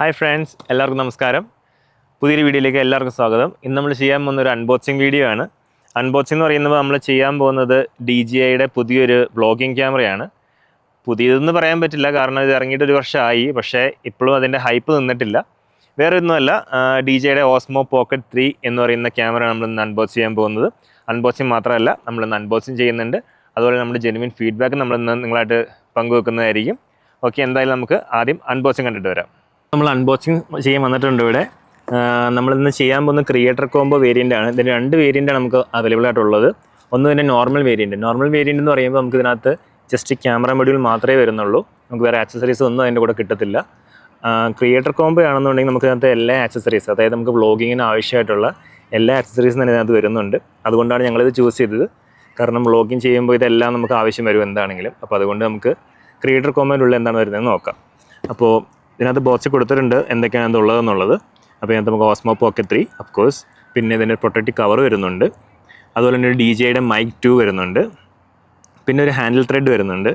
Hi friends, എല്ലാവർക്കും നമസ്കാരം. പുതിയൊരു വീഡിയോയിലേക്ക് എല്ലാവർക്കും സ്വാഗതം. ഇന്ന് നമ്മൾ ചെയ്യാൻ പോകുന്ന ഒരു അൺബോക്സിങ് വീഡിയോ ആണ്. അൺബോക്സിംഗ് എന്ന് പറയുന്നത് നമ്മൾ ചെയ്യാൻ പോകുന്നത് DJIയുടെ പുതിയൊരു വ്ളോഗിങ് ക്യാമറയാണ്. പുതിയതെന്ന് പറയാൻ പറ്റില്ല, കാരണം ഇത് ഇറങ്ങിയിട്ട് ഒരു വർഷമായി. പക്ഷേ ഇപ്പോഴും അതിൻ്റെ ഹൈപ്പ് നിന്നിട്ടില്ല. വേറെ ഒന്നുമല്ല, DJIയുടെ ഓസ്മോ പോക്കറ്റ് 3 എന്ന് പറയുന്ന ക്യാമറ നമ്മൾ ഇന്ന് അൺബോക്സ് ചെയ്യാൻ പോകുന്നത്. അൺബോക്സിങ് മാത്രമല്ല, നമ്മളിന്ന് അൺബോക്സിങ് ചെയ്യുന്നുണ്ട്. അതുപോലെ നമ്മുടെ ജെനുവിൻ ഫീഡ്ബാക്ക് നമ്മളിന്ന് നിങ്ങളായിട്ട് പങ്കുവെക്കുന്നതായിരിക്കും. ഓക്കെ, എന്തായാലും നമുക്ക് ആദ്യം അൺബോക്സിങ് കണ്ടിട്ട് വരാം. നമ്മൾ അൺബോക്സിങ് ചെയ്യാൻ വന്നിട്ടുണ്ട് ഇവിടെ. നമ്മളിന്ന് ചെയ്യാൻ പോകുന്ന ക്രിയേറ്റർ കോംബോ വേരിയൻ്റ് ആണ്. ഇതിന് 2 വേരിയൻ്റാണ് നമുക്ക് അവൈലബിൾ ആയിട്ടുള്ളത്. ഒന്ന് തന്നെ നോർമൽ വേരിയൻറ്റ് എന്ന് പറയുമ്പോൾ നമുക്ക് ഇതിനകത്ത് ജസ്റ്റ് ക്യാമറ മൊഡ്യൂൾ മാത്രമേ വരുന്നുള്ളൂ. നമുക്ക് വേറെ ആക്സസറീസ് ഒന്നും അതിൻ്റെ കൂടെ കിട്ടത്തില്ല. ക്രിയേറ്റർ കോംബോ ആണെന്നുണ്ടെങ്കിൽ നമുക്ക് ഇതിനകത്ത് എല്ലാ ആക്സസറീസ്, അതായത് നമുക്ക് വ്ളോഗിങ്ങിന് ആവശ്യമായിട്ടുള്ള എല്ലാ ആക്സസറീസും തന്നെ ഇതിനകത്ത് വരുന്നുണ്ട്. അതുകൊണ്ടാണ് ഞങ്ങളിത് ചൂസ് ചെയ്തത്. കാരണം വ്ളോഗിങ് ചെയ്യുമ്പോൾ ഇതെല്ലാം നമുക്ക് ആവശ്യം വരും എന്താണെങ്കിലും. അപ്പോൾ അതുകൊണ്ട് നമുക്ക് ക്രിയേറ്റർ കോംബോയിലുള്ള എന്താണ് വരുന്നതെന്ന് നോക്കാം. അപ്പോൾ ഇതിനകത്ത് ബോക്സ് കൊടുത്തിട്ടുണ്ട് എന്തൊക്കെയാണ് ഇത് ഉള്ളതെന്നുള്ളത്. അപ്പോൾ ഇതിനകത്ത് നമുക്ക് ഓസ്മോ പോക്കറ്റ് 3 അഫ്കോഴ്സ്, പിന്നെ ഇതിൻ്റെ പ്രൊട്ടക്റ്റീവ് കവർ വരുന്നുണ്ട്. അതുപോലെ തന്നെ ഒരു DJIയുടെ മൈക്ക് 2 വരുന്നുണ്ട്. പിന്നെ ഒരു ഹാൻഡിൽ ത്രെഡ് വരുന്നുണ്ട്.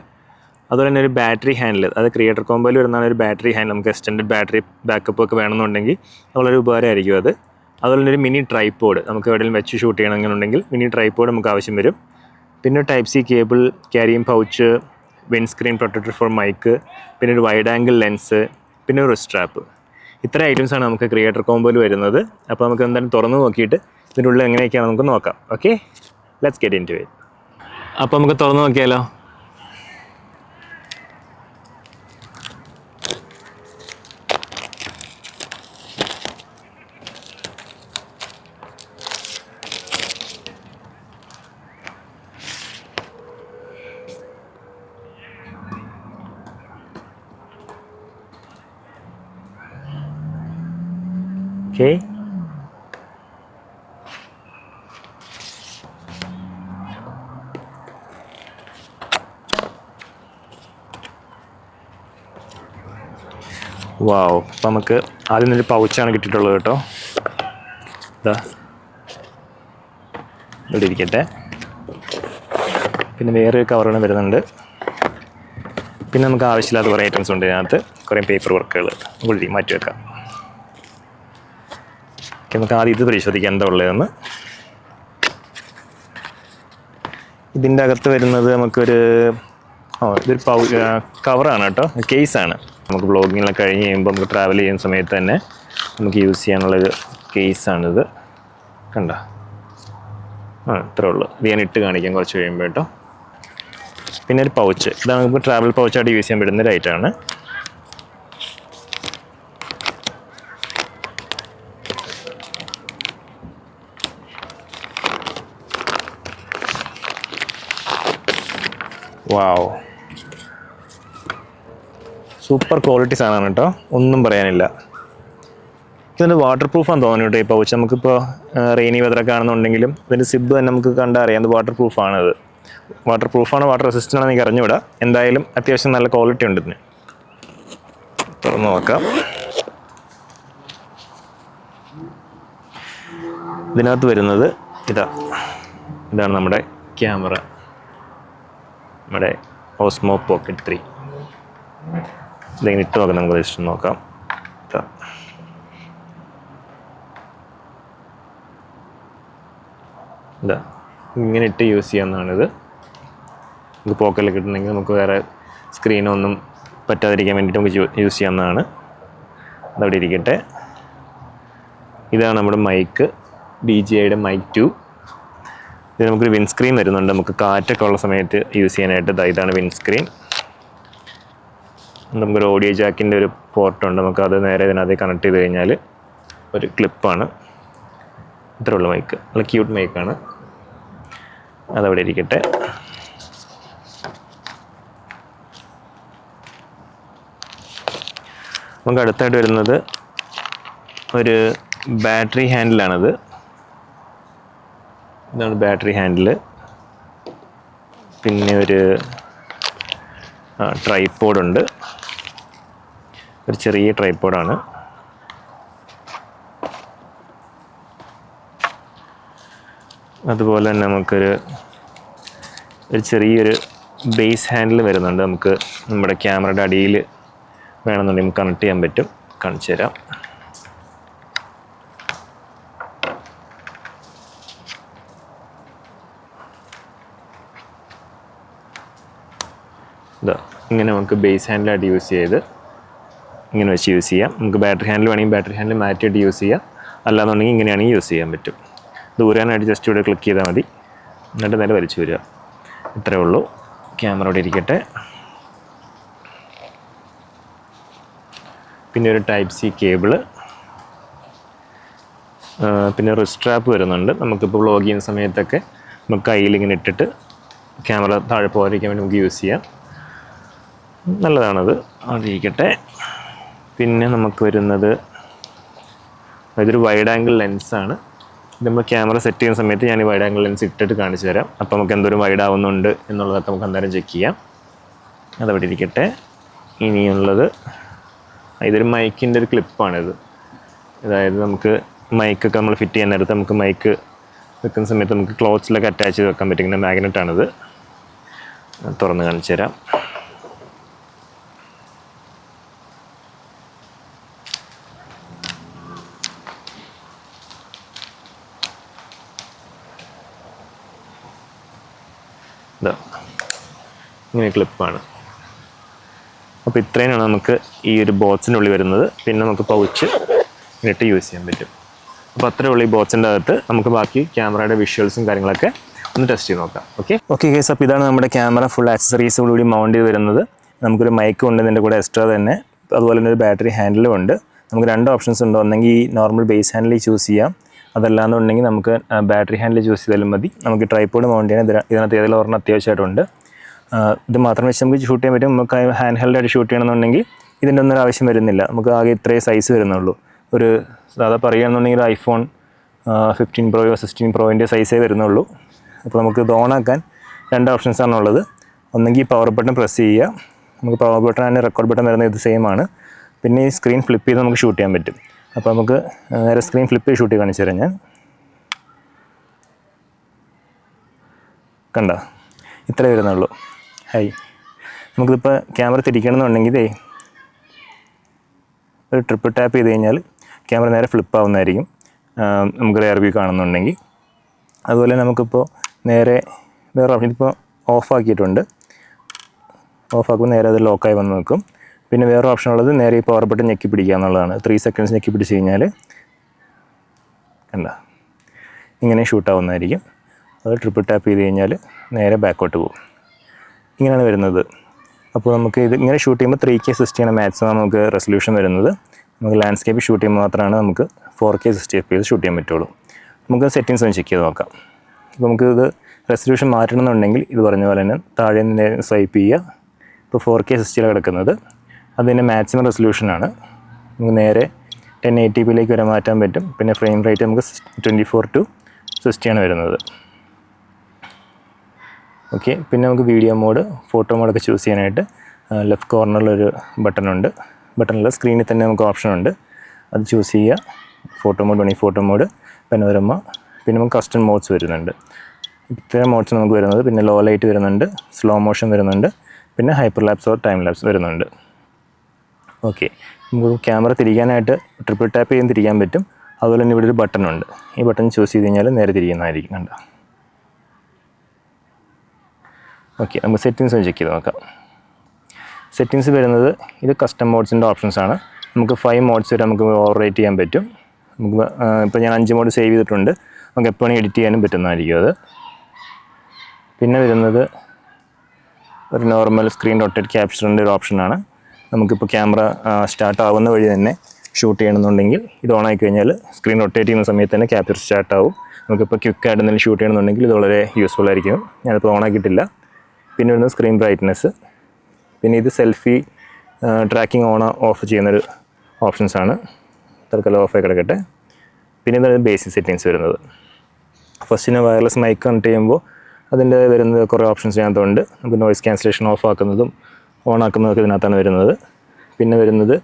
അതുപോലെ തന്നെ ഒരു ബാറ്ററി ഹാൻഡിൽ, അത് ക്രിയേറ്റർ കോംബോയിൽ വരുന്നതാണ് ഒരു ബാറ്ററി ഹാൻഡിൽ. നമുക്ക് എക്സ്റ്റൻഡഡ് ബാറ്ററി ബാക്കപ്പ് ഒക്കെ വേണമെന്നുണ്ടെങ്കിൽ വളരെ ഉപകാരമായിരിക്കും അത്. അതുപോലെ തന്നെ ഒരു മിനി ട്രൈപോഡ്, നമുക്ക് എവിടെയെങ്കിലും വെച്ച് ഷൂട്ട് ചെയ്യണമെന്നുണ്ടെങ്കിൽ മിനി ട്രൈപോഡ് നമുക്ക് ആവശ്യം വരും. പിന്നെ type C cable, carrying pouch, wind screen protector for mic, പിന്നെ ഒരു വൈഡ് ആംഗിൾ ലെൻസ്, പിന്നെ ഒരു സ്ട്രാപ്പ്. ഇത്ര ഐറ്റംസാണ് നമുക്ക് ക്രിയേറ്റർ കോംബോയിൽ വരുന്നത്. അപ്പോൾ നമുക്ക് എന്തായാലും തുറന്ന് നോക്കിയിട്ട് ഇതിൻ്റെ ഉള്ളിൽ എങ്ങനെയൊക്കെയാണ് നമുക്ക് നോക്കാം. Okay, let's get into it. അപ്പോൾ നമുക്ക് തുറന്ന് നോക്കിയാലോ. ഓക്കെ, വാവ്. അപ്പോൾ നമുക്ക് ആദ്യം ഒരു പൗച്ചാണ് കിട്ടിയിട്ടുള്ളത് കേട്ടോ. ഇതാ ഇവിടെ ഇരിക്കട്ടെ. പിന്നെ വേറൊരു കവറുകൾ വരുന്നുണ്ട്. പിന്നെ നമുക്ക് ആവശ്യമില്ലാത്ത കുറേ ഐറ്റംസ് ഉണ്ട് ഇതിനകത്ത്. കുറേ പേപ്പർ വർക്കുകൾ ഉള്ളി മാറ്റി വെക്കാം. നമുക്ക് ആദ്യം ഇത് പരിശോധിക്കാം എന്താ ഉള്ളതെന്ന്. ഇതിൻ്റെ അകത്ത് വരുന്നത് നമുക്കൊരു ഇതൊരു കവറാണ് കേട്ടോ, കേസാണ്. നമുക്ക് വ്ളോഗിങ്ങിലൊക്കെ കഴിഞ്ഞ് കഴിയുമ്പോൾ നമുക്ക് ട്രാവൽ ചെയ്യുന്ന സമയത്ത് തന്നെ നമുക്ക് യൂസ് ചെയ്യാനുള്ളൊരു കേസാണിത്. കണ്ടോ? ഇത്രേ ഉള്ളൂ. ഇത് ഞാൻ ഇട്ട് കാണിക്കാം കുറച്ച് കഴിയുമ്പോൾ കേട്ടോ. പിന്നെ ഒരു പൗച്ച്, ഇതാണ് നമുക്ക് ട്രാവൽ പൗച്ചായിട്ട് യൂസ് ചെയ്യാൻ പറ്റുന്ന ഒരു ഐറ്റമാണ്. വാവ്, സൂപ്പർ ക്വാളിറ്റി സാധനമാണ് കേട്ടോ, ഒന്നും പറയാനില്ല. ഇതിൻ്റെ വാട്ടർ പ്രൂഫാന്ന് തോന്നുന്നു കേട്ടോ ഈ പൗച്ച്. നമുക്കിപ്പോൾ റെയിനി വെതറൊക്കെ ആണെന്നുണ്ടെങ്കിലും ഇതിൻ്റെ സിബ് തന്നെ നമുക്ക് കണ്ടാൽ അറിയാം ഇത് വാട്ടർ പ്രൂഫാണത്. വാട്ടർ പ്രൂഫാണ്, വാട്ടർ റെസിസ്റ്റൻ്റ് ആണെന്ന് എനിക്ക് അറിഞ്ഞുകൂടാ. എന്തായാലും അത്യാവശ്യം നല്ല ക്വാളിറ്റി ഉണ്ട് ഇതിന്. തുറന്ന് നോക്കാം. ഇതിനകത്ത് വരുന്നത് ഇതാണ് നമ്മുടെ ക്യാമറ, നമ്മുടെ ഓസ്മോ പോക്കറ്റ് 3. ഇതെങ്ങനെ ഇട്ട് നോക്കാം, നമുക്ക് ജസ്റ്റ് നോക്കാം. ഇതാ ഇങ്ങനെ ഇട്ട് യൂസ് ചെയ്യാവുന്നതാണിത്. നമുക്ക് പോക്കറ്റിൽ ഇട്ടുണ്ടെങ്കിൽ നമുക്ക് വേറെ സ്ക്രീനൊന്നും പറ്റാതിരിക്കാൻ വേണ്ടിയിട്ട് നമുക്ക് യൂസ് ചെയ്യാവുന്നതാണ്. അതവിടെ ഇരിക്കട്ടെ. ഇതാണ് നമ്മുടെ മൈക്ക്, DJIയുടെ മൈക്ക് 2. ഇത് നമുക്കൊരു വിൻഡ് സ്ക്രീൻ വരുന്നുണ്ട്, നമുക്ക് കാറ്റൊക്കെ ഉള്ള സമയത്ത് യൂസ് ചെയ്യാനായിട്ട്. ഇതാണ് വിൻഡ് സ്ക്രീൻ. നമുക്കൊരു ഓഡിയോ ജാക്കിൻ്റെ ഒരു പോർട്ടുണ്ട്, നമുക്കത് നേരെ ഇതിനകത്ത് കണക്ട് ചെയ്ത് കഴിഞ്ഞാൽ ഒരു ക്ലിപ്പാണ്. ഇത്രയുള്ള മൈക്ക്, നല്ല ക്യൂട്ട് മൈക്കാണ്. അതവിടെ ഇരിക്കട്ടെ. നമുക്ക് അടുത്തായിട്ട് വരുന്നത് ഒരു ബാറ്ററി ഹാൻഡിലാണിത്. ഇതാണ് ബാറ്ററി ഹാൻഡിൽ. പിന്നെ ഒരു ട്രൈപോഡുണ്ട്, ഒരു ചെറിയ ട്രൈപോഡാണ്. അതുപോലെ തന്നെ നമുക്കൊരു ചെറിയൊരു ബേസ് ഹാൻഡിൽ വരുന്നുണ്ട്. നമുക്ക് നമ്മുടെ ക്യാമറയുടെ അടിയിൽ വേണമെന്നുണ്ടെങ്കിൽ നമുക്ക് കണക്ട് ചെയ്യാൻ പറ്റും. കാണിച്ചു തരാം. ഇങ്ങനെ നമുക്ക് ബേസ് ഹാൻഡിലായിട്ട് യൂസ് ചെയ്ത് ഇങ്ങനെ വെച്ച് യൂസ് ചെയ്യാം. നമുക്ക് ബാറ്ററി ഹാൻഡിൽ വേണമെങ്കിൽ ബാറ്ററി ഹാൻഡിൽ മാറ്റിയിട്ട് യൂസ് ചെയ്യാം. അല്ലാന്നുണ്ടെങ്കിൽ ഇങ്ങനെയാണെങ്കിൽ യൂസ് ചെയ്യാൻ പറ്റും. ദൂരാനായിട്ട് ജസ്റ്റ് ഇവിടെ ക്ലിക്ക് ചെയ്താൽ മതി, എന്നിട്ട് നേരെ വലിച്ചു വരിക. ഇത്രയേ ഉള്ളൂ. ക്യാമറ ഇവിടെ ഇരിക്കട്ടെ. പിന്നെ ഒരു ടൈപ്പ് സി കേബിള്, പിന്നെ റിസ്ട്രാപ്പ് വരുന്നുണ്ട്. നമുക്കിപ്പോൾ വ്ളോഗ് ചെയ്യുന്ന സമയത്തൊക്കെ നമുക്ക് കയ്യിലിങ്ങനെ ഇട്ടിട്ട് ക്യാമറ താഴെ പോകാതിരിക്കാൻ വേണ്ടി നമുക്ക് യൂസ് ചെയ്യാം. നല്ലതാണത്. അതിരിക്കട്ടെ. പിന്നെ നമുക്ക് വരുന്നത് ഇതൊരു വൈഡ് ആംഗിൾ ലെൻസാണ്. നമ്മൾ ക്യാമറ സെറ്റ് ചെയ്യുന്ന സമയത്ത് ഞാൻ ഈ വൈഡ് ആംഗിൾ ലെൻസ് ഇട്ടിട്ട് കാണിച്ചു തരാം. അപ്പോൾ നമുക്ക് എന്തോരം വൈഡ് ആവുന്നുണ്ട് എന്നുള്ളതൊക്കെ നമുക്ക് അന്നേരം ചെക്ക് ചെയ്യാം. അതവിടെ ഇരിക്കട്ടെ. ഇനിയുള്ളത് ഇതൊരു മൈക്കിൻ്റെ ഒരു ക്ലിപ്പാണിത്. അതായത് നമുക്ക് മൈക്കൊക്കെ നമ്മൾ ഫിറ്റ് ചെയ്യാൻ നേരത്ത് നമുക്ക് മൈക്ക് വെക്കുന്ന സമയത്ത് നമുക്ക് ക്ലോത്ത്സിലൊക്കെ അറ്റാച്ച് ചെയ്ത് വെക്കാൻ പറ്റുന്ന മാഗ്നറ്റാണിത്. തുറന്ന് കാണിച്ചു തരാം. ഇങ്ങനെ ക്ലിപ്പാണ്. അപ്പോൾ ഇത്രയാണ് നമുക്ക് ഈ ഒരു ബോക്സിൻ്റെ ഉള്ളിൽ വരുന്നത്. പിന്നെ നമുക്ക് പൗച്ച് ഇട്ട് യൂസ് ചെയ്യാൻ പറ്റും. അപ്പോൾ അത്രേ ഉള്ളൂ ഈ ബോക്സിൻ്റെ അകത്ത്. നമുക്ക് ബാക്കി ക്യാമറയുടെ വിഷ്വൽസും കാര്യങ്ങളൊക്കെ ഒന്ന് ടെസ്റ്റ് ചെയ്ത് നോക്കാം. ഓക്കെ ഗൈസ്, അപ്പോൾ ഇതാണ് നമ്മുടെ ക്യാമറ ഫുൾ ആക്സസറീസോടുകൂടി മൗണ്ട് ചെയ്ത് വരുന്നത്. നമുക്കൊരു മൈക്കും ഉണ്ട് ഇതിൻ്റെ കൂടെ എക്സ്ട്രാ തന്നെ. അതുപോലെ തന്നെ ഒരു ബാറ്ററി ഹാൻഡിലും ഉണ്ട്. നമുക്ക് രണ്ട് ഓപ്ഷൻസ് ഉണ്ട്. ഒന്നെങ്കിൽ ഈ നോർമൽ ബേസ് ഹാൻഡിൽ ചൂസ് ചെയ്യാം, അതല്ലാന്നുണ്ടെങ്കിൽ നമുക്ക് ബാറ്ററി ഹാൻഡിൽ ചൂസ് ചെയ്താലും മതി. നമുക്ക് ട്രൈപോഡ് മൗണ്ട് ചെയ്യാൻ ഇതിനകത്ത് ഏതെങ്കിലും ഒരെണ്ണം അത്യാവശ്യമായിട്ടുണ്ട്. ഇത് മാത്രം വെച്ച് നമുക്ക് ഷൂട്ട് ചെയ്യാൻ പറ്റും. നമുക്ക് ഹാൻഡ് ഹെൽഡായിട്ട് ഷൂട്ട് ചെയ്യണമെന്നുണ്ടെങ്കിൽ ഇതിൻ്റെ ഒന്നും ആവശ്യം വരുന്നില്ല. നമുക്ക് ആകെ ഇത്രയും സൈസ് വരുന്നുള്ളൂ. ഒരു സാധാ പറയുകയാണെന്നുണ്ടെങ്കിൽ ഒരു ഐഫോൺ 15 പ്രോയോ 16 പ്രോയിൻ്റെ സൈസേ വരുന്നുള്ളൂ. അപ്പോൾ നമുക്ക് ഇത് ഓണാക്കാൻ രണ്ട് ഓപ്ഷൻസാണുള്ളത്. ഒന്നെങ്കിൽ പവർ ബട്ടൺ പ്രസ് ചെയ്യുക. നമുക്ക് power button and record button വരുന്നത് ഇത് സെയിം ആണ്. പിന്നെ ഈ സ്ക്രീൻ ഫ്ലിപ്പ് ചെയ്ത് നമുക്ക് ഷൂട്ട് ചെയ്യാൻ പറ്റും. അപ്പോൾ നമുക്ക് നേരെ സ്ക്രീൻ ഫ്ലിപ്പ് ചെയ്ത് ഷൂട്ട് ചെയ്ത് കാണിച്ചു തരാം ഞാൻ. കണ്ട ഇത്രേ വരുന്നുള്ളൂ. നമുക്കിപ്പോൾ ക്യാമറ തിരിക്കണമെന്നുണ്ടെങ്കിൽ ഒരു ട്രിപ്പിൾ ടാപ്പ് ചെയ്ത് കഴിഞ്ഞാൽ ക്യാമറ നേരെ ഫ്ലിപ്പ് ആവുന്നതായിരിക്കും. നമുക്ക് റിയർ വ്യൂ കാണുന്നുണ്ടെങ്കിൽ. അതുപോലെ നമുക്കിപ്പോൾ നേരെ വേറെ ഓപ്ഷൻ ഇപ്പോൾ ഓഫാക്കിയിട്ടുണ്ട്. ഓഫാക്കുമ്പോൾ നേരെ അത് ലോക്കായി വന്ന് നിൽക്കും. പിന്നെ വേറെ ഓപ്ഷൻ ഉള്ളത് നേരെ ഈ പവർ ബട്ടൺ ഞെക്കി പിടിക്കുക എന്നുള്ളതാണ്. 3 സെക്കൻഡ്സ് ഞെക്കി പിടിച്ച് കഴിഞ്ഞാൽ കണ്ട ഇങ്ങനെ ഷൂട്ടാവുന്നതായിരിക്കും. അത് ട്രിപ്പിൾ ടാപ്പ് ചെയ്ത് കഴിഞ്ഞാൽ നേരെ ബാക്കോട്ട് പോകും. ഇങ്ങനെയാണ് വരുന്നത്. അപ്പോൾ നമുക്ക് ഇത് ഇങ്ങനെ ഷൂട്ട് ചെയ്യുമ്പോൾ 3K 60 ആണ് മാക്സിമം നമുക്ക് റെസൊല്യൂഷൻ വരുന്നത്. നമുക്ക് ലാൻഡ്സ്കേപ്പ് ഷൂട്ട് ചെയ്യുമ്പോൾ മാത്രമാണ് നമുക്ക് 4K 60 FPS ഷൂട്ട് ചെയ്യാൻ പറ്റുള്ളൂ. നമുക്ക് സെറ്റിങ്സ് ഒന്ന് ചെക്ക് ചെയ്ത് നോക്കാം. അപ്പോൾ നമുക്ക് ഇത് റെസൊല്യൂഷൻ മാറ്റണമെന്നുണ്ടെങ്കിൽ ഇത് പറഞ്ഞ പോലെ തന്നെ താഴെ നിന്ന് സ്വൈപ്പ് ചെയ്യുക. ഇപ്പോൾ 4K 60 കിടക്കുന്നത് അതിൻ്റെ മാക്സിമം റെസൊല്യൂഷനാണ്. നമുക്ക് നേരെ 1080p വരെ മാറ്റാൻ പറ്റും. പിന്നെ ഫ്രെയിം റേറ്റ് നമുക്ക് 24:60 ആണ് വരുന്നത്. ഓക്കെ. പിന്നെ നമുക്ക് വീഡിയോ മോഡ്, ഫോട്ടോ മോഡൊക്കെ ചൂസ് ചെയ്യാനായിട്ട് ലെഫ്റ്റ് കോർണറിലൊരു ബട്ടണുണ്ട്. ബട്ടണിൽ സ്ക്രീനിൽ തന്നെ നമുക്ക് ഓപ്ഷനുണ്ട്. അത് ചൂസ് ചെയ്യുക. ഫോട്ടോ മോഡ് വേണമെങ്കിൽ ഫോട്ടോ മോഡ്, പനോരമ. പിന്നെ നമുക്ക് കസ്റ്റം മോഡ്സ് വരുന്നുണ്ട്. ഇത്രയും മോഡ്സ് നമുക്ക് വരുന്നത്. പിന്നെ ലോ ലൈറ്റ് വരുന്നുണ്ട്, സ്ലോ മോഷൻ വരുന്നുണ്ട്, പിന്നെ hyper lapse or time lapse വരുന്നുണ്ട്. ഓക്കെ. നമുക്ക് ക്യാമറ തിരിക്കാനായിട്ട് ട്രിപ്പിൾ ടാപ്പ് ചെയ്യാൻ തിരിക്കാൻ പറ്റും. അതുപോലെ തന്നെ ഇവിടെ ഒരു ബട്ടണുണ്ട്. ഈ ബട്ടൺ ചൂസ് ചെയ്ത് കഴിഞ്ഞാൽ നേരെ തിരിക്കുന്നതായിരിക്കും. കണ്ടോ? ഓക്കെ. നമുക്ക് സെറ്റിങ്സ് ഒന്ന് ചെക്ക് ചെയ്ത് നോക്കാം. സെറ്റിങ്സ് വരുന്നത് ഇത് കസ്റ്റം മോഡ്സിൻ്റെ ഓപ്ഷൻസാണ്. നമുക്ക് 5 മോഡ്സ് വരെ നമുക്ക് ഓവർ റേറ്റ് ചെയ്യാൻ പറ്റും. നമുക്ക് ഇപ്പോൾ ഞാൻ 5 മോഡ് സേവ് ചെയ്തിട്ടുണ്ട്. നമുക്ക് എപ്പോൾ വേണമെങ്കിൽ എഡിറ്റ് ചെയ്യാനും പറ്റുന്നതായിരിക്കും അത്. പിന്നെ വരുന്നത് ഒരു നോർമൽ സ്ക്രീൻ റൊട്ടേറ്റ് ക്യാപ്ചറിൻ്റെ ഒരു ഓപ്ഷനാണ്. നമുക്കിപ്പോൾ ക്യാമറ സ്റ്റാർട്ട് ആവുന്ന വഴി തന്നെ ഷൂട്ട് ചെയ്യണമെന്നുണ്ടെങ്കിൽ ഇത് ഓണായി കഴിഞ്ഞാൽ സ്ക്രീൻ റൊട്ടേറ്റ് ചെയ്യുന്ന സമയത്ത് തന്നെ ക്യാപ്ചർ സ്റ്റാർട്ട് ആവും. നമുക്കിപ്പോൾ ക്വിക്കായിട്ട് എന്തെങ്കിലും ഷൂട്ട് ചെയ്യണമെന്നുണ്ടെങ്കിൽ ഇത് വളരെ യൂസ്ഫുൾ ആയിരിക്കും. ഞാനിപ്പോൾ ഓണാക്കിയിട്ടില്ല. പിന്നെ വരുന്നത് സ്ക്രീൻ ബ്രൈറ്റ്നസ്. പിന്നെ ഇത് സെൽഫി ട്രാക്കിംഗ് ഓഫ് ചെയ്യുന്നൊരു ഓപ്ഷൻസാണ്. തൽക്കാലം ഓഫായി കിടക്കട്ടെ. പിന്നെ ഇതാണ് ബേസിക് സെറ്റിങ്സ് വരുന്നത്. ഫസ്റ്റിന് വയർലെസ് മൈക്ക് കണക്ട് ചെയ്യുമ്പോൾ അതിൻ്റെ വരുന്നത് കുറേ ഓപ്ഷൻസ് ഇതിനകത്തുണ്ട്. നമുക്ക് നോയ്സ് ക്യാൻസലേഷൻ ഓഫ് ആക്കുന്നതും ഓൺ ആക്കുന്നതൊക്കെ ഇതിനകത്താണ് വരുന്നത്. പിന്നെ വരുന്നത്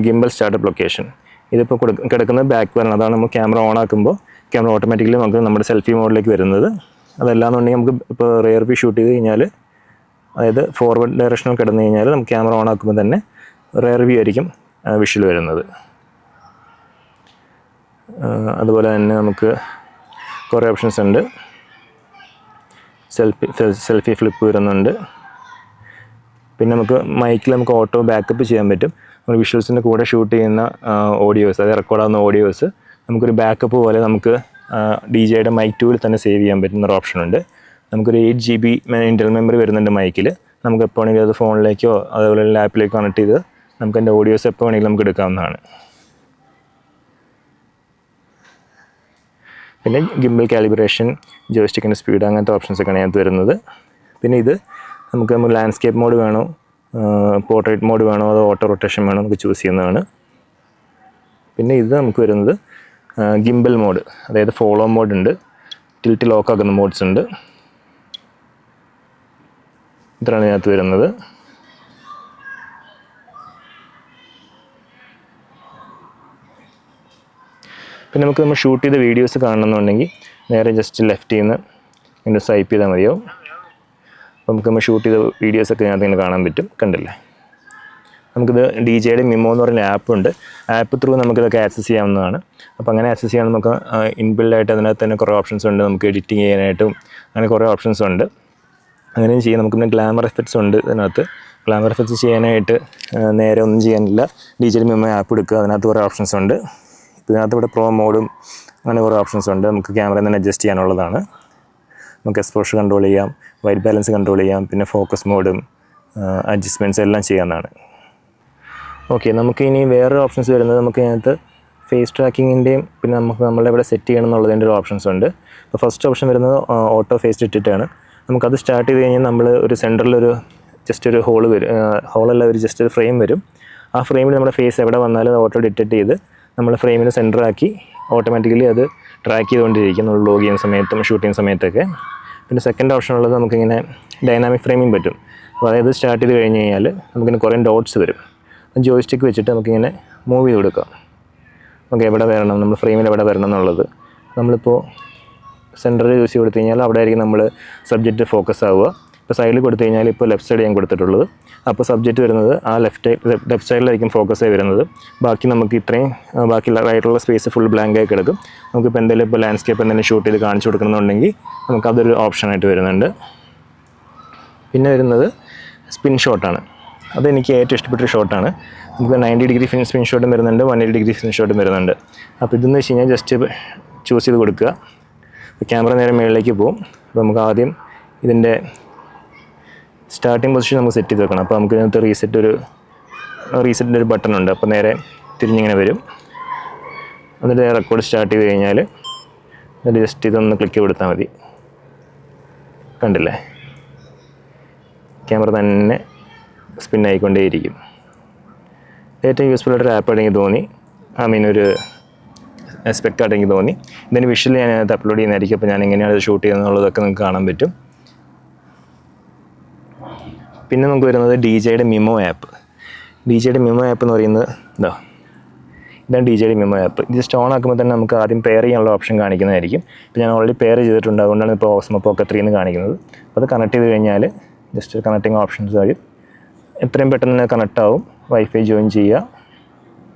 ഗിംബൽ സ്റ്റാർട്ടപ്പ് ലൊക്കേഷൻ. ഇതിപ്പോൾ കിടക്കുന്നത് ബാക്ക് ബട്ടൺ. അതാണ് നമ്മൾ ക്യാമറ ഓൺ ആക്കുമ്പോൾ ക്യാമറ ഓട്ടോമാറ്റിക്കലി നമുക്ക് നമ്മുടെ സെൽഫി മോഡിലേക്ക് വരുന്നത്. അതല്ലാന്നുണ്ടെങ്കിൽ നമുക്ക് ഇപ്പോൾ റിയർ വ്യൂ ഷൂട്ട് ചെയ്ത് കഴിഞ്ഞാൽ, അതായത് ഫോർവേഡ് ഡയറക്ഷനിൽ കിടന്നു കഴിഞ്ഞാൽ നമുക്ക് ക്യാമറ ഓൺ ആക്കുമ്പോൾ തന്നെ റിയർ വ്യൂ ആയിരിക്കും വിഷ്വൽ വരുന്നത്. അതുപോലെ തന്നെ നമുക്ക് കുറേ ഓപ്ഷൻസ് ഉണ്ട്. സെൽഫി ഫ്ലിപ്പ് വരുന്നുണ്ട്. പിന്നെ നമുക്ക് മൈക്കിൽ നമുക്ക് ഓട്ടോ ബാക്കപ്പ് ചെയ്യാൻ പറ്റും. നമ്മൾ വിഷ്വൽസിൻ്റെ കൂടെ ഷൂട്ട് ചെയ്യുന്ന ഓഡിയോസ്, അത് റെക്കോർഡാകുന്ന ഓഡിയോസ് നമുക്കൊരു ബാക്കപ്പ് പോലെ നമുക്ക് DJയുടെ മൈക്ക് ടൂവിൽ തന്നെ സേവ് ചെയ്യാൻ പറ്റുന്നൊരു ഓപ്ഷനുണ്ട്. നമുക്കൊരു 8 GB ഇൻ്റർണൽ മെമ്മറി വരുന്നുണ്ട് മൈക്കിൽ. നമുക്ക് എപ്പോൾ വേണമെങ്കിലും അത് ഫോണിലേക്കോ അതുപോലെ ലാപ്പിലേക്കോ കണക്ട് ചെയ്ത് നമുക്ക് അതിൻ്റെ ഓഡിയോസ് എപ്പോൾ വേണമെങ്കിലും നമുക്ക് എടുക്കാവുന്നതാണ്. പിന്നെ ഗിംബൽ കാലിബ്രേഷൻ, ജോയ്സ്റ്റിക്കിൻ്റെ സ്പീഡ്, അങ്ങനത്തെ ഓപ്ഷൻസൊക്കെയാണ് അതിനകത്ത് വരുന്നത്. പിന്നെ ഇത് നമുക്ക് ലാൻഡ്സ്കേപ്പ് മോഡ് വേണോ, പോർട്രേറ്റ് മോഡ് വേണോ, അതോ ഓട്ടോ റൊട്ടേഷൻ വേണോ നമുക്ക് ചൂസ് ചെയ്യുന്നതാണ്. പിന്നെ ഇത് നമുക്ക് വരുന്നത് ഗിംബൽ മോഡ്, അതായത് ഫോളോ മോഡ് ഉണ്ട്, ടിൽറ്റ് ലോക്ക് ആക്കുന്ന മോഡ്സ് ഉണ്ട്. ഇത്രയാണ് ഇതിനകത്ത് വരുന്നത്. പിന്നെ നമ്മൾ ഷൂട്ട് ചെയ്ത വീഡിയോസ് കാണണമെന്നുണ്ടെങ്കിൽ നേരെ ജസ്റ്റ് ലെഫ്റ്റിൽ നിന്ന് ഇങ്ങനെ സ്വൈപ്പ് ചെയ്താൽ മതിയാവും. അപ്പോൾ നമ്മൾ ഷൂട്ട് ചെയ്ത വീഡിയോസൊക്കെ ഇതിനകത്ത് ഇങ്ങനെ കാണാൻ പറ്റും. കണ്ടില്ലേ? നമുക്കിത് DJയുടെ മിമോ എന്ന് പറയുന്ന ആപ്പുണ്ട്. ആപ്പ് ത്രൂ നമുക്കിതൊക്കെ ആക്സസ് ചെയ്യാവുന്നതാണ്. അപ്പോൾ അങ്ങനെ ആക്സസ് ചെയ്യാൻ നമുക്ക് ഇൻബിൽഡായിട്ട് അതിനകത്ത് തന്നെ കുറേ ഓപ്ഷൻസ് ഉണ്ട്. നമുക്ക് എഡിറ്റിംഗ് ചെയ്യാനായിട്ടും അങ്ങനെ കുറേ ഓപ്ഷൻസ് ഉണ്ട്. അങ്ങനെയും ചെയ്യാം. നമുക്ക് പിന്നെ ഗ്ലാമർ എഫക്ട്സ് ഉണ്ട് ഇതിനകത്ത്. ഗ്ലാമർ എഫക്ട്സ് ചെയ്യാനായിട്ട് നേരെ ഒന്നും ചെയ്യാനില്ല, DJയുടെ മിമോ ആപ്പ് എടുക്കുക. അതിനകത്ത് കുറേ ഓപ്ഷൻസ് ഉണ്ട്. ഇതിനകത്ത് ഇവിടെ പ്രോ മോഡും അങ്ങനെ കുറേ ഓപ്ഷൻസ് ഉണ്ട്. നമുക്ക് ക്യാമറയിൽ തന്നെ അഡ്ജസ്റ്റ് ചെയ്യാനുള്ളതാണ്. നമുക്ക് എക്സ്പോഷർ കൺട്രോൾ ചെയ്യാം, വൈറ്റ് ബാലൻസ് കൺട്രോൾ ചെയ്യാം, പിന്നെ ഫോക്കസ് മോഡും അഡ്ജസ്റ്റ്മെൻറ്റ്സ് എല്ലാം ചെയ്യാവുന്നതാണ്. ഓക്കെ, നമുക്ക് ഇനി വേറൊരു ഓപ്ഷൻസ് വരുന്നത് നമുക്ക് ഇതിനകത്ത് ഫേസ് ട്രാക്കിങ്ങിൻ്റെയും പിന്നെ നമുക്ക് നമ്മളെവിടെ സെറ്റ് ചെയ്യണം എന്നുള്ളതിൻ്റെ ഒരു ഓപ്ഷൻസ് ഉണ്ട്. അപ്പോൾ ഫസ്റ്റ് ഓപ്ഷൻ വരുന്നത് ഓട്ടോ ഫേസ് ഇട്ടിട്ടാണ്. നമുക്കത് സ്റ്റാർട്ട് ചെയ്ത് കഴിഞ്ഞാൽ നമ്മൾ ഒരു സെൻറ്ററിലൊരു ജസ്റ്റ് ഒരു ഹോള് വരും, ഹോളല്ല, ഒരു ജസ്റ്റ് ഒരു ഫ്രെയിം വരും. ആ ഫ്രെയിമിൽ നമ്മുടെ ഫേസ് എവിടെ വന്നാലും ഓട്ടോ ഡിറ്റക്ട് ചെയ്ത് നമ്മൾ ഫ്രെയിമിന് സെൻറ്ററാക്കി ഓട്ടോമാറ്റിക്കലി അത് ട്രാക്ക് ചെയ്തുകൊണ്ടിരിക്കും നമ്മൾ വ്ലോഗ് ചെയ്യുന്ന സമയത്തും ഷൂട്ട് ചെയ്യുന്ന സമയത്തൊക്കെ. പിന്നെ സെക്കൻഡ് ഓപ്ഷൻ ഉള്ളത് നമുക്കിങ്ങനെ ഡൈനാമിക് ഫ്രെയിമിംഗ് പറ്റും. അപ്പോൾ അതായത് സ്റ്റാർട്ട് ചെയ്ത് കഴിഞ്ഞ് കഴിഞ്ഞാൽ നമുക്കിങ്ങനെ കുറേ ഡോട്ട്സ് വരും. ജോയ്സ്റ്റിക്ക് വെച്ചിട്ട് നമുക്കിങ്ങനെ മൂവ് ചെയ്ത് കൊടുക്കാം. നമുക്ക് എവിടെ വരണം, നമ്മൾ ഫ്രെയിമിൽ എവിടെ വരണം എന്നുള്ളത് നമ്മളിപ്പോൾ സെൻറ്ററിൽ യൂസ് ചെയ്ത് കൊടുത്തു കഴിഞ്ഞാൽ അവിടെ ആയിരിക്കും നമ്മൾ സബ്ജക്റ്റ് ഫോക്കസ് ആവുക. ഇപ്പോൾ സൈഡിൽ കൊടുത്തു കഴിഞ്ഞാൽ ഇപ്പോൾ ലെഫ്റ്റ് സൈഡ് ഞാൻ കൊടുത്തിട്ടുള്ളത്, അപ്പോൾ സബ്ജക്റ്റ് വരുന്നത് ആ ലെഫ്റ്റ് സൈഡിലായിരിക്കും ഫോക്കസ് ആയി വരുന്നത്. ബാക്കി നമുക്ക് ഇത്രയും ബാക്കി റൈറ്റുള്ള സ്പേസ് ഫുൾ ബ്ലാങ്ക് ആയി കിടക്കും. നമുക്കിപ്പോൾ എന്തെങ്കിലും ഇപ്പോൾ ലാൻഡ്സ്കേപ്പ് എന്തെങ്കിലും ഷൂട്ട് ചെയ്ത് കാണിച്ചു കൊടുക്കണമെന്നുണ്ടെങ്കിൽ നമുക്കതൊരു ഓപ്ഷനായിട്ട് വരുന്നുണ്ട്. പിന്നെ വരുന്നത് സ്പിൻ ഷോട്ടാണ്. അതെനിക്ക് ഏറ്റവും ഇഷ്ടപ്പെട്ടൊരു ഷോട്ടാണ്. നമുക്ക് 90 ഡിഗ്രി സ്പിൻ ഷോട്ടും വരുന്നുണ്ട്, 180 ഡിഗ്രി സ്പിൻ ഷോട്ടും വരുന്നുണ്ട്. അപ്പോൾ ഇതെന്ന് വെച്ച് കഴിഞ്ഞാൽ ജസ്റ്റ് ചൂസ് ചെയ്ത് കൊടുക്കുക. ക്യാമറ നേരെ മുകളിലേക്ക് പോകും. അപ്പോൾ നമുക്ക് ആദ്യം ഇതിൻ്റെ സ്റ്റാർട്ടിംഗ് പൊസിഷൻ നമുക്ക് സെറ്റ് ചെയ്ത് വെക്കണം. അപ്പോൾ നമുക്ക് ഇതിനകത്ത് റീസെറ്റിൻ്റെ ഒരു ബട്ടൺ ഉണ്ട്. അപ്പോൾ നേരെ തിരിഞ്ഞിങ്ങനെ വരും. എന്നിട്ട് റെക്കോർഡ് സ്റ്റാർട്ട് ചെയ്ത് കഴിഞ്ഞാൽ എന്നിട്ട് ജസ്റ്റ് ഇതൊന്ന് ക്ലിക്ക് കൊടുത്താൽ മതി. കണ്ടില്ലേ? ക്യാമറ തന്നെ സ്പിൻ ആയിക്കൊണ്ടേയിരിക്കും. ഏറ്റവും യൂസ്ഫുൾ ആയിട്ടൊരു ആപ്പ് ആണെങ്കിൽ തോന്നി, ഒരു സ്പെക്ട് ആണെങ്കിൽ തോന്നി. ഇതിന് വിഷ്വൽ ഞാൻ അതിനകത്ത് അപ്ലോഡ് ചെയ്യുന്നതായിരിക്കും. അപ്പോൾ ഞാൻ എങ്ങനെയാണ് ഇത് ഷൂട്ട് ചെയ്യുന്നതെന്നുള്ളതൊക്കെ നിങ്ങൾക്ക് കാണാൻ പറ്റും. പിന്നെ നമുക്ക് വരുന്നത് DJയുടെ മിമോ ആപ്പ്. DJയുടെ മിമോ ആപ്പ് എന്ന് പറയുന്നത് ഇതാണ് DJയുടെ മിമോ ആപ്പ്. ഇത് ജസ്റ്റ് ഓൺ ആക്കുമ്പോൾ തന്നെ നമുക്ക് ആദ്യം പെയർ ചെയ്യാനുള്ള ഓപ്ഷൻ കാണിക്കുന്നതായിരിക്കും. ഇപ്പോൾ ഞാൻ ഓൾറെഡി പെയർ ചെയ്തിട്ടുണ്ട്, അതുകൊണ്ടാണ് ഇപ്പോൾ ഓസ്മോ പോക്കറ്റ് 3 എന്ന് കാണിക്കുന്നത്. അപ്പോൾ അത് കണക്ട് ചെയ്ത് കഴിഞ്ഞാൽ ജസ്റ്റ് കണക്റ്റിംഗ് ഓപ്ഷൻസ് വരും. എത്രയും പെട്ടെന്ന് തന്നെ കണക്റ്റ് ആവും. വൈഫൈ ജോയിൻ ചെയ്യുക.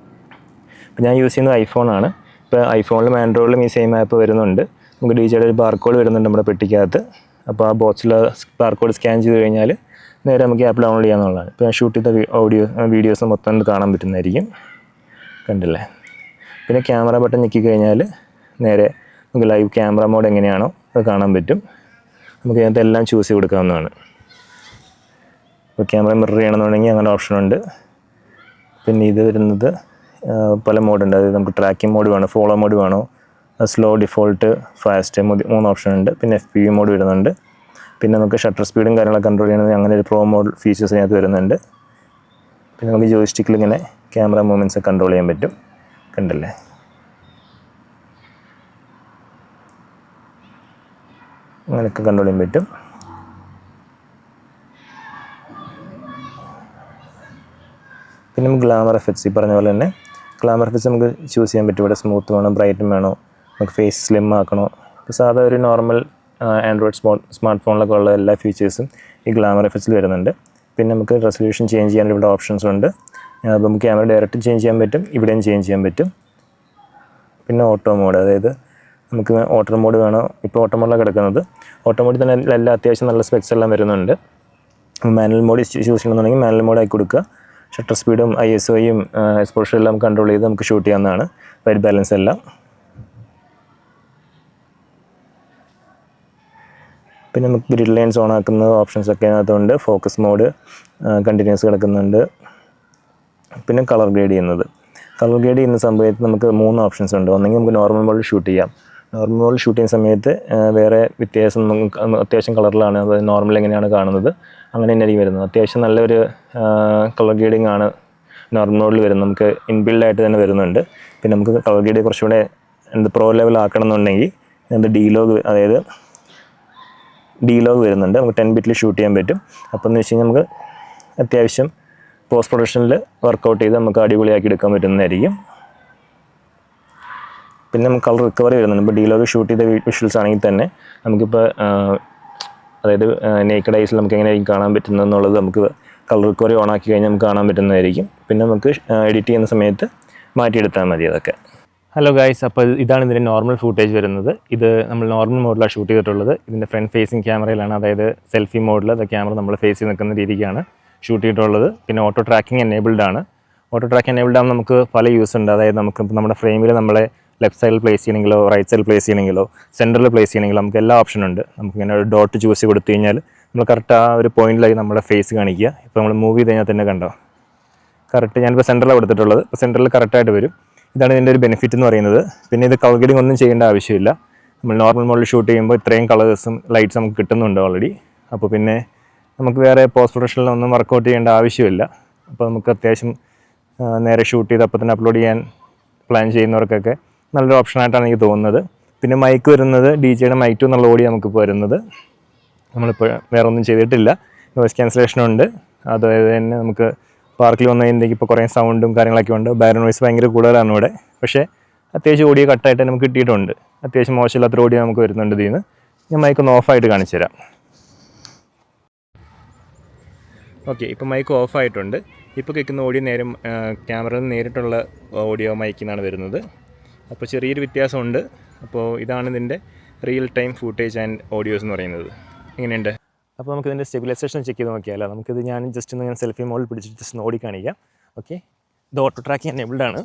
ഇപ്പോൾ ഞാൻ യൂസ് ചെയ്യുന്നത് ഐഫോണാണ്. ഇപ്പോൾ ഐഫോണിലും ആൻഡ്രോയിഡിലും ഈ സെയിം ആപ്പ് വരുന്നുണ്ട്. നമുക്ക് DJയുടെ ഒരു ബാർകോഡ് വരുന്നുണ്ട് നമ്മുടെ പെട്ടിക്കകത്ത്. അപ്പോൾ ആ ബോക്സിൽ ബാർകോഡ് സ്കാൻ ചെയ്ത് കഴിഞ്ഞാൽ നേരെ നമുക്ക് ആപ്പ് ഡൗൺലോഡ് ചെയ്യാമെന്നുള്ളതാണ്. ഇപ്പോൾ ഞാൻ ഷൂട്ട് ചെയ്ത വീഡിയോസ് മൊത്തം കാണാൻ പറ്റുന്നതായിരിക്കും. കണ്ടില്ലേ? പിന്നെ ക്യാമറ ബട്ടൺ ഞെക്കി കഴിഞ്ഞാൽ നേരെ നമുക്ക് ലൈവ് ക്യാമറ മോഡ് എങ്ങനെയാണോ അത് കാണാൻ പറ്റും. നമുക്ക് ഇതിനകത്ത് എല്ലാം ചൂസ് ചെയ്ത് കൊടുക്കാവുന്നതാണ്. ഇപ്പോൾ ക്യാമറ മിറർ ചെയ്യണമെന്നുണ്ടെങ്കിൽ അങ്ങനെ ഓപ്ഷനുണ്ട്. പിന്നെ ഇത് വരുന്നത് പല മോഡുണ്ട്. അതായത് നമുക്ക് ട്രാക്കിംഗ് മോഡ് വേണോ, ഫോളോ മോഡ് വേണോ, സ്ലോ, ഡിഫോൾട്ട്, ഫാസ്റ്റ്, 3 ഓപ്ഷനുണ്ട്. പിന്നെ FPV മോഡ് വരുന്നുണ്ട്. പിന്നെ നമുക്ക് ഷട്ടർ സ്പീഡും കാര്യങ്ങളൊക്കെ കൺട്രോൾ ചെയ്യണമെങ്കിൽ അങ്ങനെ ഒരു പ്രോ മോഡ് ഫീച്ചേഴ്സ് അതിനകത്ത് വരുന്നുണ്ട്. പിന്നെ നമുക്ക് ജോയ്സ്റ്റിക്കിൽ ഇങ്ങനെ ക്യാമറ മൂവ്മെൻറ്റ്സ് കൺട്രോൾ ചെയ്യാൻ പറ്റും. കണ്ടല്ലേ? അങ്ങനെയൊക്കെ കൺട്രോൾ ചെയ്യാൻ പറ്റും. പിന്നെ നമുക്ക് ഗ്ലാമർ എഫക്ട്സ്, ഈ പറഞ്ഞ പോലെ തന്നെ ഗ്ലാമർ എഫക്ട്സ് നമുക്ക് ചൂസ് ചെയ്യാൻ പറ്റും. ഇവിടെ സ്മൂത്ത് വേണോ, ബ്രൈറ്റും വേണോ, നമുക്ക് ഫേസ് സ്ലിം ആക്കണോ. ഇപ്പോൾ സാധാ ഒരു നോർമൽ ആൻഡ്രോയിഡ് സ്മാർട്ട് ഫോണിലൊക്കെ ഉള്ള എല്ലാ ഫീച്ചേഴ്സും ഈ ഗ്ലാമർ എഫക്ട്സിൽ വരുന്നുണ്ട്. പിന്നെ നമുക്ക് റെസൊല്യൂഷൻ ചേഞ്ച് ചെയ്യാൻ ഇവിടെ ഓപ്ഷൻസ് ഉണ്ട്. അപ്പോൾ നമുക്ക് ക്യാമറ ഡയറക്റ്റ് ചേഞ്ച് ചെയ്യാൻ പറ്റും, ഇവിടെയും ചേഞ്ച് ചെയ്യാൻ പറ്റും. പിന്നെ ഓട്ടോ മോഡ്, അതായത് നമുക്ക് ഓട്ടോ മോഡ് വേണോ, ഇപ്പോൾ ഓട്ടോ മോഡിലാണ് കിടക്കുന്നത്. ഓട്ടോ മോഡിൽ തന്നെ എല്ലാ അത്യാവശ്യം നല്ല സ്പെക്സ് എല്ലാം വരുന്നുണ്ട്. മാനുവൽ മോഡ് ചൂസ് ചെയ്യണമെന്നുണ്ടെങ്കിൽ മാനുവൽ മോഡ് ആക്കി കൊടുക്കുക. ഷട്ടർ സ്പീഡും ISOയും എക്സ്പോഷർ എല്ലാം കൺട്രോൾ ചെയ്ത് നമുക്ക് ഷൂട്ട് ചെയ്യാവുന്നതാണ്. വൈറ്റ് ബാലൻസ് എല്ലാം. പിന്നെ നമുക്ക് ഗ്രിഡ് ലൈൻസ് ഓൺ ആക്കുന്ന ഓപ്ഷൻസ് ഒക്കെ അതിനകത്തുണ്ട്. ഫോക്കസ് മോഡ് കണ്ടിന്യൂസ് കിടക്കുന്നുണ്ട്. പിന്നെ കളർ ഗ്രേഡ് ചെയ്യുന്നത്. കളർ ഗ്രേഡ് ചെയ്യുന്ന സമയത്ത് നമുക്ക് 3 ഓപ്ഷൻസ് ഉണ്ട്. ഒന്നെങ്കിൽ നമുക്ക് നോർമൽ മോഡിൽ ഷൂട്ട് ചെയ്യാം. നോർമൽ മോഡിൽ ഷൂട്ട് ചെയ്യുന്ന സമയത്ത് വേറെ വ്യത്യാസം നമുക്ക് അത്യാവശ്യം കളറിലാണ്, അത് നോർമൽ എങ്ങനെയാണ് കാണുന്നത് അങ്ങനെ തന്നെ ആയിരിക്കും വരുന്നത്. അത്യാവശ്യം നല്ലൊരു കളർ ഗ്രേഡിങ് ആണ് നോർമൽ മോഡിൽ വരുന്നത്. നമുക്ക് ഇൻബിൽഡായിട്ട് തന്നെ വരുന്നുണ്ട്. പിന്നെ നമുക്ക് കളർ ഗ്രേഡ് കുറച്ചുകൂടെ പ്രോ ലെവൽ ആക്കണം എന്നുണ്ടെങ്കിൽ അതായത് ഡീലോഗ് വരുന്നുണ്ട്. നമുക്ക് 10 ബിറ്റിൽ ഷൂട്ട് ചെയ്യാൻ പറ്റും. അപ്പോൾ എന്ന് വെച്ച് കഴിഞ്ഞാൽ നമുക്ക് അത്യാവശ്യം പോസ്റ്റ് പ്രൊഡക്ഷനിൽ വർക്കൗട്ട് ചെയ്ത് നമുക്ക് അടിപൊളിയാക്കി എടുക്കാൻ പറ്റുന്നതായിരിക്കും. പിന്നെ നമുക്ക് കളർ റിക്കവറി വരുന്നുണ്ട്. ഇപ്പോൾ ഡീലോഗ് ഷൂട്ട് ചെയ്ത വിഷ്വൽസ് ആണെങ്കിൽ തന്നെ നമുക്കിപ്പോൾ അതായത് നേക്കഡ് ഐസിൽ നമുക്ക് എങ്ങനെയായിരിക്കും കാണാൻ പറ്റുന്നത് എന്നുള്ളത് നമുക്ക് കളർ റിക്കവറി ഓൺ ആക്കി കഴിഞ്ഞാൽ നമുക്ക് കാണാൻ പറ്റുന്നതായിരിക്കും. പിന്നെ നമുക്ക് എഡിറ്റ് ചെയ്യുന്ന സമയത്ത് മാറ്റിയെടുത്താൽ മതി അതൊക്കെ. ഹലോ ഗൈസ്, അപ്പോൾ ഇതാണ് ഇതിൻ്റെ നോർമൽ ഫൂട്ടേജ് വരുന്നത്. ഇത് നമ്മൾ നോർമൽ മോഡിലാണ് ഷൂട്ട് ചെയ്തിട്ടുള്ളത്. ഇതിൻ്റെ ഫ്രണ്ട് ഫേസിങ് ക്യാമറയിലാണ്, അതായത് സെൽഫി മോഡിൽ ക്യാമറ നമ്മൾ ഫേസ് ചെയ്ത് നിൽക്കുന്ന രീതിക്കാണ് ഷൂട്ട് ചെയ്തിട്ടുള്ളത്. പിന്നെ ഓട്ടോ ട്രാക്കിംഗ് എനേബിൾഡ് ആണ്. ഓട്ടോ ട്രാക്ക് എനേബിൾഡ് ആകുമ്പോൾ നമുക്ക് പല യൂസ് ഉണ്ട്. അതായത് നമുക്ക് നമ്മുടെ ഫ്രെയിമിൽ നമ്മളെ ലെഫ്റ്റ് സൈഡിൽ പ്ലേസ് ചെയ്യണമെങ്കിലോ റൈറ്റ് സൈഡിൽ പ്ലേസ് ചെയ്യണമെങ്കിലോ സെൻറ്ററിൽ പ്ലേസ് ചെയ്യണമെങ്കിലോ നമുക്ക് എല്ലാ ഓപ്ഷനും ഉണ്ട്. നമുക്കിങ്ങനെ ഒരു ഡോട്ട് ചൂസ് ചെയ്ത് കൊടുത്തു കഴിഞ്ഞാൽ നമ്മൾ കറക്റ്റ് ആ ഒരു പോയിന്റിലായി നമ്മുടെ ഫേസ് കാണിക്കുക. ഇപ്പോൾ നമ്മൾ മൂവ് ചെയ്ത് കഴിഞ്ഞാൽ തന്നെ കണ്ടോ കറക്റ്റ്. ഞാനിപ്പോൾ സെൻറ്ററിലാണ് കൊടുത്തിട്ടുള്ളത്. ഇപ്പോൾ സെൻറ്ററിൽ കറക്റ്റായിട്ട് വരും. ഇതാണ് ഇതിൻ്റെ ഒരു ബെനിഫിറ്റ് എന്ന് പറയുന്നത്. പിന്നെ ഇത് കളർ ഗ്രേഡിംഗ് ഒന്നും ചെയ്യേണ്ട ആവശ്യമില്ല. നമ്മൾ നോർമൽ മോഡിൽ ഷൂട്ട് ചെയ്യുമ്പോൾ ഇത്രയും കളേഴ്സും ലൈറ്റ്സ് നമുക്ക് കിട്ടുന്നുണ്ട് ഓൾറെഡി. അപ്പോൾ പിന്നെ നമുക്ക് വേറെ പോസ്റ്റ് പ്രൊഡക്ഷനിലൊന്നും വർക്കൗട്ട് ചെയ്യേണ്ട ആവശ്യമില്ല. അപ്പോൾ നമുക്ക് അത്യാവശ്യം നേരെ ഷൂട്ട് ചെയ്ത് അപ്പോൾ തന്നെ അപ്ലോഡ് ചെയ്യാൻ പ്ലാൻ ചെയ്യുന്നവർക്കൊക്കെ നല്ലൊരു ഓപ്ഷനായിട്ടാണ് എനിക്ക് തോന്നുന്നത്. പിന്നെ മൈക്ക് വരുന്നത് DJയുടെ മൈക്ക് 2 എന്നുള്ള ഓഡിയോ നമുക്കിപ്പോൾ വരുന്നത്. നമ്മളിപ്പോൾ വേറെ ഒന്നും ചെയ്തിട്ടില്ല. നോയ്സ് ക്യാൻസലേഷനുണ്ട്. അതായത് തന്നെ നമുക്ക് പാർക്കിൽ വന്നു കഴിഞ്ഞാൽ ഇപ്പോൾ കുറേ സൗണ്ടും കാര്യങ്ങളൊക്കെ ഉണ്ട്. ബാക്ക്ഗ്രൗണ്ട് നോയ്സ് ഭയങ്കര കൂടുതലാണ് ഇവിടെ. പക്ഷേ അത്യാവശ്യം ഓഡിയോ കട്ടായിട്ട് നമുക്ക് കിട്ടിയിട്ടുണ്ട്. അത്യാവശ്യം മോശമില്ലാത്ത ഓഡിയോ നമുക്ക് വരുന്നുണ്ട് ഇതിൽ നിന്ന്. ഞാൻ മൈക്ക് ഒന്ന് ഓഫായിട്ട് കാണിച്ചു തരാം. ഓക്കെ, ഇപ്പോൾ മൈക്ക് ഓഫായിട്ടുണ്ട്. ഇപ്പോൾ കേൾക്കുന്ന ഓഡിയോ ക്യാമറയിൽ നിന്ന് നേരിട്ടുള്ള ഓഡിയോ മൈക്കിൽ നിന്നാണ് വരുന്നത്. അപ്പോൾ ചെറിയൊരു വ്യത്യാസമുണ്ട്. അപ്പോൾ ഇതാണ് ഇതിൻ്റെ real time footage and audios എന്ന് പറയുന്നത്. എങ്ങനെയുണ്ട്? അപ്പോൾ നമുക്കിതിൻ്റെ സ്റ്റെബിലൈസേഷൻ ചെക്ക് ചെയ്ത് നോക്കിയാലോ. നമുക്കിത് ഞാൻ ജസ്റ്റ് ഒന്ന് സെൽഫി മോഡിൽ പിടിച്ചിട്ട് ജസ്റ്റ് ഓടി കാണിക്കാം. ഓക്കെ, ഇത് ഓട്ടോ ട്രാക്കിംഗ് എനേബിൾഡ് ആണ്.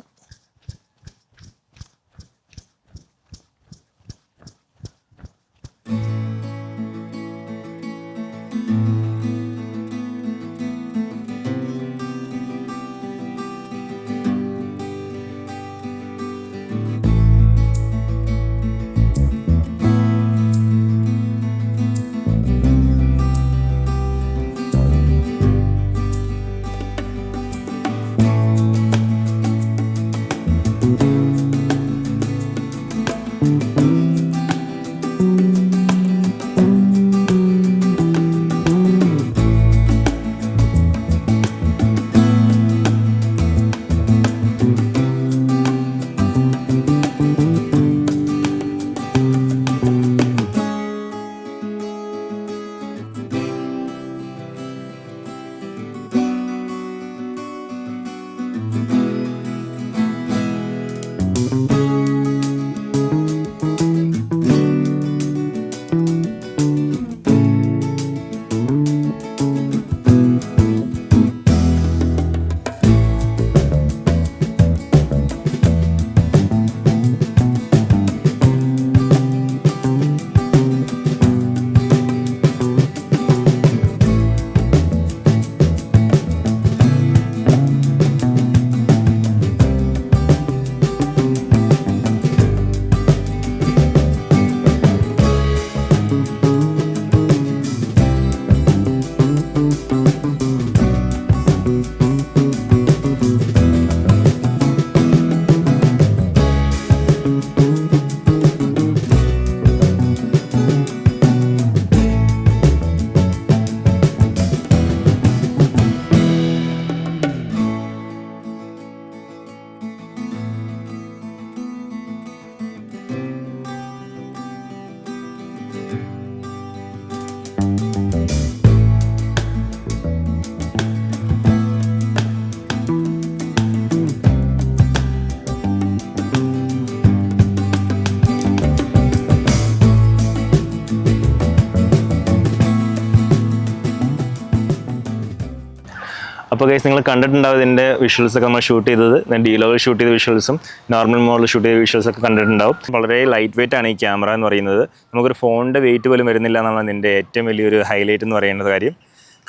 അപ്പോൾ ഗൈസ് നിങ്ങൾ കണ്ടിട്ടുണ്ടാവും ഇതിൻ്റെ വിഷ്വൽസൊക്കെ നമ്മൾ ഷൂട്ട് ചെയ്തത്, ഡീലോയിൽ ഷൂട്ട് ചെയ്ത വിഷ്വൽസും നോർമൽ മോഡിൽ ഷൂട്ട് ചെയ്ത വിഷ്വൽസൊക്കെ കണ്ടിട്ടുണ്ടാവും. വളരെ ലൈറ്റ് വെയിറ്റ് ആണ് ഈ ക്യാമറ എന്ന് പറയുന്നത്. നമുക്കൊരു ഫോണിൻ്റെ വെയിറ്റ് പോലും വരുന്നില്ല എന്നാണ് ഇതിൻ്റെ ഏറ്റവും വലിയൊരു ഹൈലൈറ്റ് എന്ന് പറയുന്നത് കാര്യം.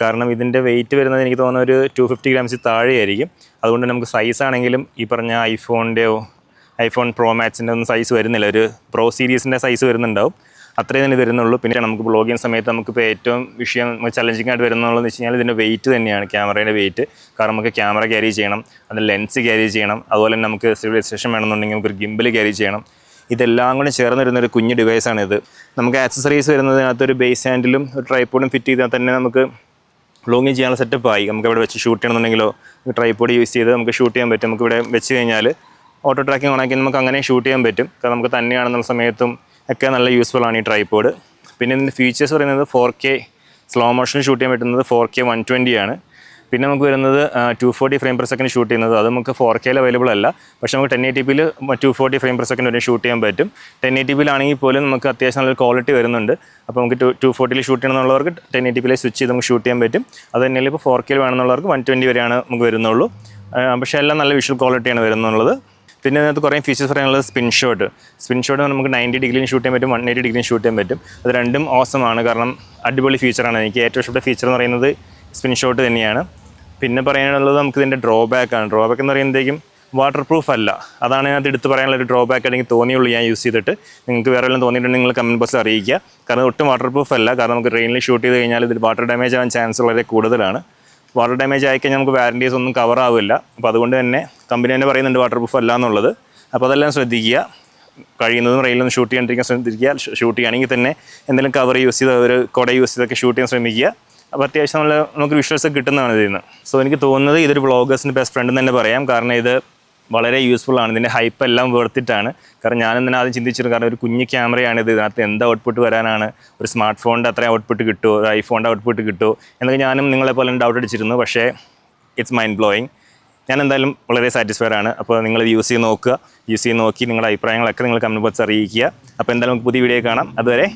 കാരണം ഇതിൻ്റെ വെയിറ്റ് വരുന്നത് എനിക്ക് തോന്നുന്ന ഒരു 250 ഗ്രാംസിൽ താഴെയായിരിക്കും. അതുകൊണ്ട് നമുക്ക് സൈസ് ആണെങ്കിലും ഈ പറഞ്ഞ ഐഫോൺ പ്രോ മാക്സിൻ്റെ ഒന്നും സൈസ് വരുന്നില്ല, ഒരു പ്രോ സീരീസിൻ്റെ സൈസ് വരുന്നുണ്ടാവും, അത്രയും തന്നെ വരുന്നുള്ളൂ. പിന്നെ നമുക്ക് ബ്ലോഗ് ചെയ്യുന്ന സമയത്ത് നമുക്കിപ്പോൾ ഏറ്റവും വിഷയം ചലഞ്ചിങ് ആയിട്ട് വരുന്നുള്ളതെന്ന് വെച്ച് കഴിഞ്ഞാൽ ഇതിൻ്റെ വെയിറ്റ് തന്നെയാണ്, ക്യാമറയുടെ വെയിറ്റ്. കാരണം നമുക്ക് ക്യാമറ ക്യാരി ചെയ്യണം, അതിൻ്റെ ലെൻസ് ക്യാരി ചെയ്യണം, അതുപോലെ തന്നെ നമുക്ക് സ്റ്റെബിലൈസേഷൻ വേണമെന്നുണ്ടെങ്കിൽ നമുക്കൊരു ഗിംബൽ ക്യാരി ചെയ്യണം. ഇതെല്ലാം കൂടെ ചേർന്ന് വരുന്നൊരു കുഞ്ഞ് ഡിവൈസാണിത്. നമുക്ക് ആക്സസറീസ് വരുന്നതിനകത്തൊരു ബേസ് ഹാൻഡിലും ഒരു ട്രൈപ്പോഡും ഫിറ്റ് ചെയ്താൽ തന്നെ നമുക്ക് വ്ളോഗിങ് ചെയ്യാനുള്ള സെറ്റപ്പായി. നമുക്ക് ഇവിടെ വെച്ച് ഷൂട്ട് ചെയ്യണമെന്നുണ്ടെങ്കിലോ ട്രൈപ്പോഡ് യൂസ് ചെയ്ത് നമുക്ക് ഷൂട്ട് ചെയ്യാൻ പറ്റും. നമുക്ക് ഇവിടെ വെച്ച് കഴിഞ്ഞാൽ ഓട്ടോ ട്രാക്കിംഗ് ഓണാക്കി നമുക്ക് അങ്ങനെ ഷൂട്ട് ചെയ്യാൻ പറ്റും. കാരണം നമുക്ക് തന്നെയാണെന്നുള്ള സമയത്തും ഒക്കെ നല്ല യൂസ്ഫുൾ ആണ് ഈ ട്രൈപ്പോഡ്. പിന്നെ ഇതിൻ്റെ ഫീച്ചേഴ്സ് പറയുന്നത് 4K സ്ലോ മോഷനിൽ ഷൂട്ട് ചെയ്യാൻ പറ്റുന്നത് 4K 120 ആണ്. പിന്നെ നമുക്ക് വരുന്നത് 240 ഫ്രെയിം പെർ സെക്കൻഡ് ഷൂട്ട് ചെയ്യുന്നത്, അത് നമുക്ക് 4Kയിൽ അവൈലബിൾ അല്ല. പക്ഷേ നമുക്ക് 1080pയിൽ 240 ഫ്രെയിം പെർ സെക്കൻഡ് വരെ ഷൂട്ട് ചെയ്യാൻ പറ്റും. 1080pയിലാണെങ്കിൽ പോലും നമുക്ക് അത്യാവശ്യം നല്ലൊരു ക്വാളിറ്റി വരുന്നുണ്ട്. അപ്പോൾ നമുക്ക് 240യിൽ ഷൂട്ട് ചെയ്യണമെന്നുള്ളവർക്ക് 1080pയിൽ സ്വിച്ച് ചെയ്ത് നമുക്ക് ഷൂട്ട് ചെയ്യാൻ പറ്റും. അത് തന്നെയല്ല ഇപ്പോൾ 4Kയിൽ വേണമെന്നുള്ളവർക്ക് 120 വരെയാണ് നമുക്ക് വരുന്നുള്ളൂ. പക്ഷേ എല്ലാം നല്ല വിഷ്വൽ ക്വാളിറ്റിയാണ് വരുന്നുള്ളത്. പിന്നെ അതിനകത്ത് കുറേ ഫീച്ചേഴ്സ് പറയാനുള്ളത് സ്പിൻ ഷോട്ട് നമുക്ക് 90 ഡിഗ്രിയിൽ ഷൂട്ട് ചെയ്യാൻ പറ്റും, 180 ഡിഗ്രിയിൽ ഷൂട്ട് ചെയ്യാൻ പറ്റും. അത് രണ്ടും ഓസമാണ്. കാരണം അടിപൊളി ഫീച്ചറാണ്. എനിക്ക് ഏറ്റവും ഇഷ്ടപ്പെട്ട ഫീച്ചർ എന്ന് പറയുന്നത് സ്പിൻ ഷോട്ട് തന്നെയാണ്. പിന്നെ പറയാനുള്ളത് നമുക്ക് ഇതിൻ്റെ ഡ്രോബാക്കാണ്. ഡ്രോബാക്ക് എന്ന് പറയുമ്പോഴത്തേക്കും വാട്ടർ പ്രൂഫ് അല്ല. അതാണ് അതിനകത്ത് എടുത്ത് പറയാനുള്ള ഒരു ഡ്രോബാക്ക് അല്ലെങ്കിൽ തോന്നിയുള്ളൂ ഞാൻ യൂസ് ചെയ്തിട്ട്. നിങ്ങൾക്ക് വേറെ വല്ലതും തോന്നിയിട്ടുണ്ടെങ്കിൽ നിങ്ങൾ കമൻറ്റ് ബോക്സിൽ അറിയിക്കുക. കാരണം ഒട്ടും വാട്ടർ പ്രൂഫ് അല്ല. കാരണം നമുക്ക് റെയിനിൽ ഷൂട്ട് ചെയ്ത് കഴിഞ്ഞാൽ ഇതിൽ വാട്ടർ ഡാമേജ് ആവാൻ ചാൻസ് വളരെ കൂടുതലാണ്. വാട്ടർ ഡാമേജ് ആയിക്കഴിഞ്ഞാൽ നമുക്ക് വാറൻറ്റീസ് ഒന്നും കവർ ആവില്ല. അപ്പോൾ അതുകൊണ്ട് തന്നെ കമ്പനി തന്നെ പറയുന്നുണ്ട് വാട്ടർ പ്രൂഫ് അല്ല എന്നുള്ളത്. അപ്പോൾ അതെല്ലാം ശ്രദ്ധിക്കുക. കഴിയുന്നതും റെയിലൊന്നും ഷൂട്ട് ചെയ്യാണ്ടിരിക്കാൻ ശ്രദ്ധിക്കുക. ഷൂട്ട് ചെയ്യുകയാണെങ്കിൽ തന്നെ എന്തെങ്കിലും കവർ യൂസ് ചെയ്ത് ഒരു കുട യൂസ് ചെയ്തൊക്കെ ഷൂട്ട് ചെയ്യാൻ ശ്രമിക്കുക. അപ്പോൾ അത്യാവശ്യം നല്ല നമുക്ക് വിഷ്വൽസ് കിട്ടുന്നതാണ് ഇതിൽ നിന്ന്. സോ എനിക്ക് തോന്നുന്നത് ഇതൊരു വ്ളോഗേഴ്സിൻ്റെ ബെസ്റ്റ് ഫ്രണ്ട് എന്ന് തന്നെ പറയാം. കാരണം ഇത് വളരെ യൂസ്ഫുൾ ആണ്. ഇതിൻ്റെ ഹൈപ്പ് എല്ലാം വേർത്തിട്ടാണ്. കാരണം ഞാനെന്തിനാ ആദ്യം ചിന്തിച്ചിരുന്നു, കാരണം ഒരു കുഞ്ഞ് ക്യാമറയാണിത്, ഇതിനകത്ത് എന്ത് ഔട്ട്പുട്ട് വരാനാണ്, ഒരു സ്മാർട്ട് ഫോണിൻ്റെ അത്രയും ഔട്ട്പുട്ട് കിട്ടുമോ, ഒരു ഐഫോണിൻ്റെ ഔട്ട്പുട്ട് കിട്ടുമോ എന്നൊക്കെ ഞാനും നിങ്ങളെപ്പോലെ ഡൗട്ട് അടിച്ചിരുന്നു. പക്ഷേ ഇറ്റ്സ് മൈൻഡ് ബ്ലോയിങ്. ഞാൻ എന്തായാലും വളരെ സാറ്റിസ്ഫൈഡ് ആണ്. അപ്പോൾ നിങ്ങൾ യൂസ് ചെയ്ത് നോക്കുക. യൂസ് ചെയ്ത് നോക്കി നിങ്ങളുടെ അഭിപ്രായങ്ങളൊക്കെ നിങ്ങൾ കമൻറ്റ് ബോക്സിൽ അറിയിക്കുക. അപ്പോൾ എന്തായാലും നമുക്ക് പുതിയ വീഡിയോ കാണാം. അതുവരെ